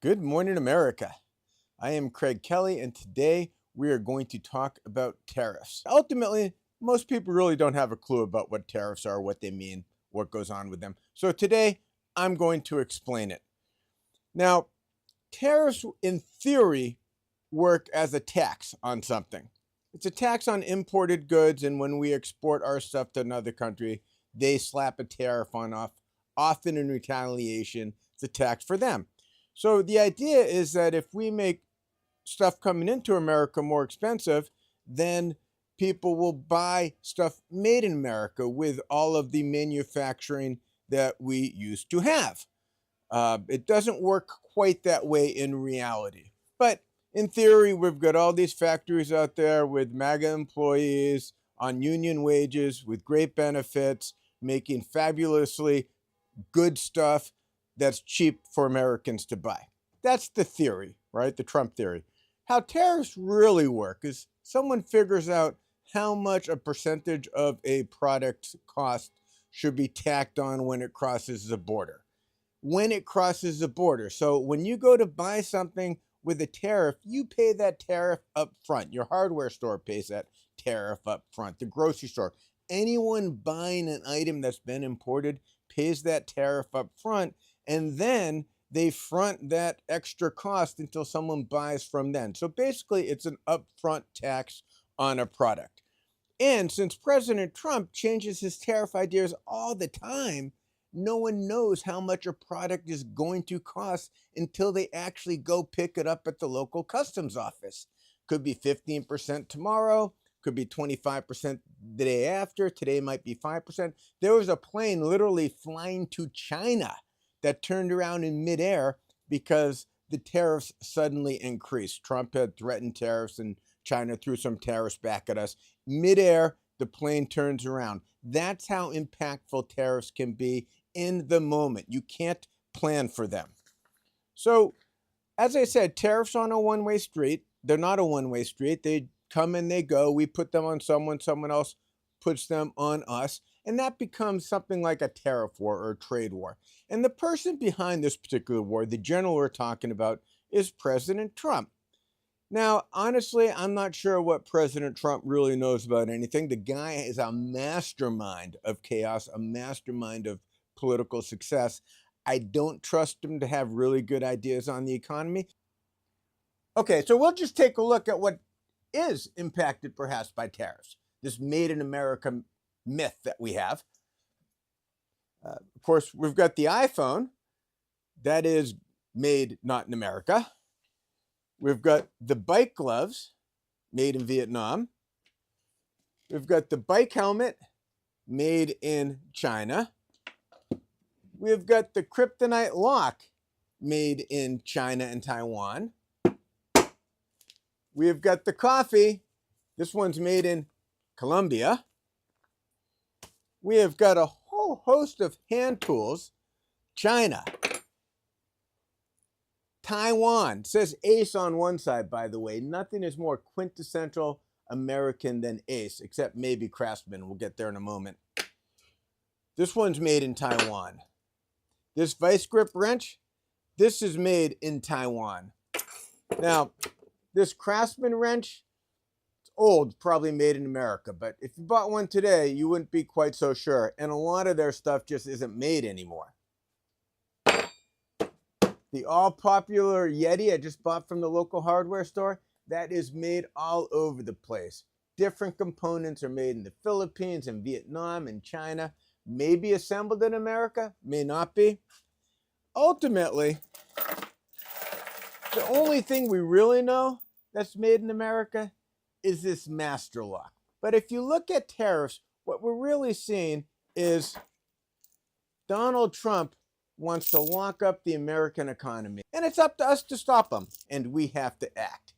Good morning, America. I am Craig Kelly, and today we are going to talk about tariffs. Ultimately, most people really don't have a clue about what tariffs are, what they mean, what goes on with them. So today, I'm going to explain it. Now, tariffs, in theory, work as a tax on something. It's a tax on imported goods, and when we export our stuff to another country, they slap a tariff on us, often in retaliation. It's a tax for them. So the idea is that if we make stuff coming into America more expensive, then people will buy stuff made in America with all of the manufacturing that we used to have. It doesn't work quite that way in reality. But in theory, we've got all these factories out there with MAGA employees on union wages with great benefits, making fabulously good stuff that's cheap for Americans to buy. That's the theory, right? The Trump theory. How tariffs really work is someone figures out how much a percentage of a product's cost should be tacked on when it crosses the border. When it crosses the border. So when you go to buy something with a tariff, you pay that tariff up front. Your hardware store pays that tariff up front. The grocery store. Anyone buying an item that's been imported pays that tariff up front, and then they front that extra cost until someone buys from them. So basically, it's an upfront tax on a product. And since President Trump changes his tariff ideas all the time, no one knows how much a product is going to cost until they actually go pick it up at the local customs office. Could be 15% tomorrow, could be 25% the day after. Today might be 5%. There was a plane literally flying to China that turned around in midair because the tariffs suddenly increased. Trump had threatened tariffs, and China threw some tariffs back at us. Midair, the plane turns around. That's how impactful tariffs can be in the moment. You can't plan for them. So, as I said, tariffs aren't a one-way street. They're not a one-way street. They come and they go. We put them on someone else puts them on us. And that becomes something like a tariff war or a trade war. And the person behind this particular war, the general we're talking about, is President Trump. Now, honestly, I'm not sure what President Trump really knows about anything. The guy is a mastermind of chaos, a mastermind of political success. I don't trust him to have really good ideas on the economy. Okay, so we'll just take a look at what is impacted perhaps by tariffs, this made in America myth that we have. Of course, we've got the iPhone that is made not in America. We've got the bike gloves made in Vietnam. We've got the bike helmet made in China. We've got the kryptonite lock made in China and Taiwan. We've got the coffee. This one's made in Colombia. We have got a whole host of hand tools. China. Taiwan. It says Ace on one side, by the way. Nothing is more quintessential American than Ace, except maybe Craftsman. We'll get there in a moment. This one's made in Taiwan. This vice grip wrench, this is made in Taiwan. Now, this Craftsman wrench, it's old, probably made in America, but if you bought one today, you wouldn't be quite so sure. And a lot of their stuff just isn't made anymore. The all-popular Yeti I just bought from the local hardware store, that is made all over the place. Different components are made in the Philippines and Vietnam and China. Maybe assembled in America, may not be. Ultimately, the only thing we really know that's made in America is this master lock. But if you look at tariffs, what we're really seeing is Donald Trump wants to lock up the American economy. And it's up to us to stop him. And we have to act.